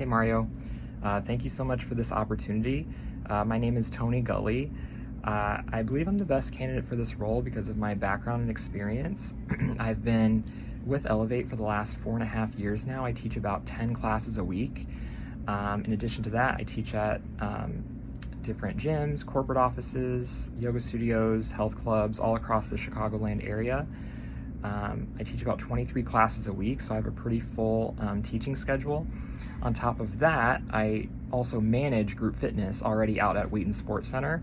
Hey Mario, thank you so much for this opportunity. My name is Tony Gully. I believe I'm the best candidate for this role because of my background and experience. I've been with Elevate for the last 4.5 years now. I teach about 10 classes a week. In addition to that, I teach at different gyms, corporate offices, yoga studios, health clubs all across the Chicagoland area. I teach about 23 classes a week, so I have a pretty full teaching schedule. On top of that, I also manage group fitness already out at Wheaton Sports Center.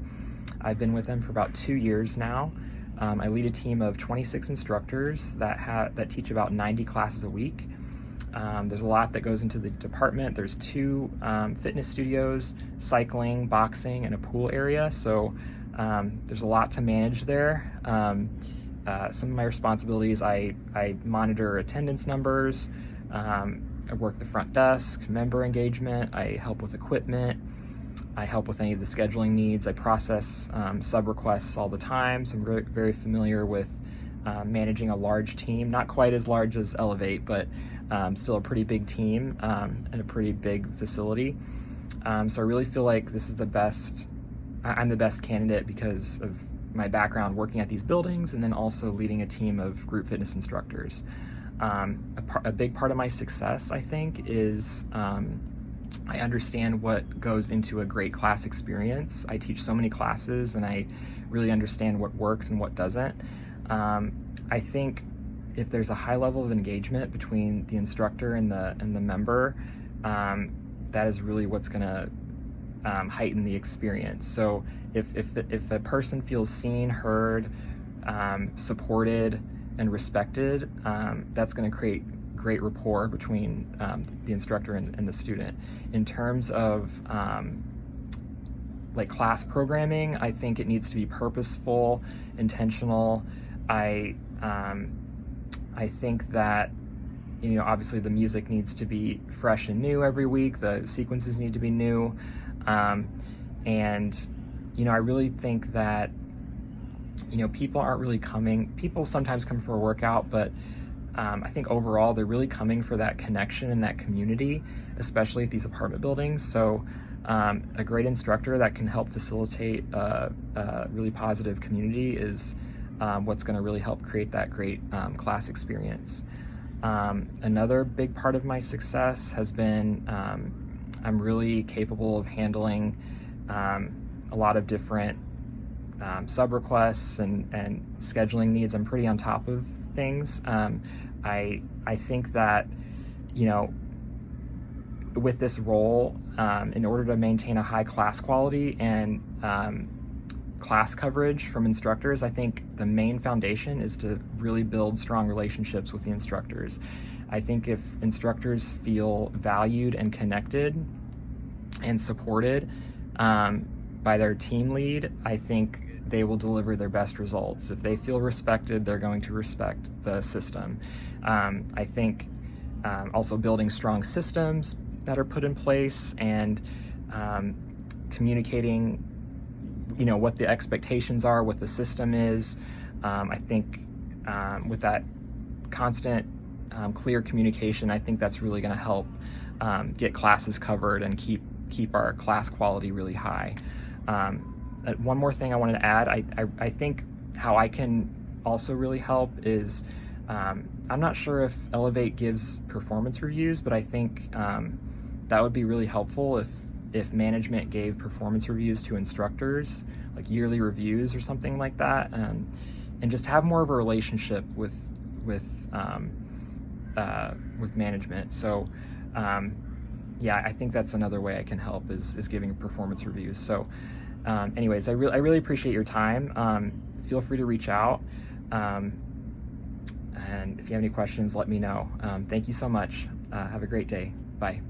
I've been with them for about 2 years now. I lead a team of 26 instructors that teach about 90 classes a week. There's a lot that goes into the department. There's 2 fitness studios, cycling, boxing, and a pool area, so there's a lot to manage there. Some of my responsibilities, I monitor attendance numbers, I work the front desk, member engagement, I help with equipment, I help with any of the scheduling needs, I process sub requests all the time, so I'm very, very familiar with managing a large team, not quite as large as Elevate, but still a pretty big team and a pretty big facility. So I really feel like this is I'm the best candidate because of my background working at these buildings and then also leading a team of group fitness instructors. A big part of my success, I think, is I understand what goes into a great class experience. I teach so many classes and I really understand what works and what doesn't. I think if there's a high level of engagement between the instructor and the member, that is really what's going to heighten the experience. So if a person feels seen, heard, supported, and respected, that's going to create great rapport between the instructor and the student. In terms of like class programming, I think it needs to be purposeful, intentional. I think that obviously the music needs to be fresh and new every week. The sequences need to be new. And I really think that people aren't really coming. People sometimes come for a workout, but I think overall they're really coming for that connection and that community, especially at these apartment buildings. So a great instructor that can help facilitate a really positive community is what's going to really help create that great class experience. Another big part of my success has been I'm really capable of handling a lot of different sub requests and scheduling needs. I'm pretty on top of things. I think that with this role, in order to maintain a high class quality and class coverage from instructors, I think the main foundation is to really build strong relationships with the instructors. I think if instructors feel valued and connected and supported by their team lead, I think they will deliver their best results. If they feel respected, they're going to respect the system. I think also building strong systems that are put in place and communicating what the expectations are, what the system is. I think with that constant clear communication, I think that's really going to help get classes covered and keep our class quality really high. One more thing I wanted to add, I think how I can also really help is, I'm not sure if Elevate gives performance reviews, but I think that would be really helpful if management gave performance reviews to instructors, like yearly reviews or something like that, and just have more of a relationship with management. So yeah, I think that's another way I can help is giving performance reviews. So anyways, I really appreciate your time. Feel free to reach out, and if you have any questions, let me know. Thank you so much. Have a great day. Bye.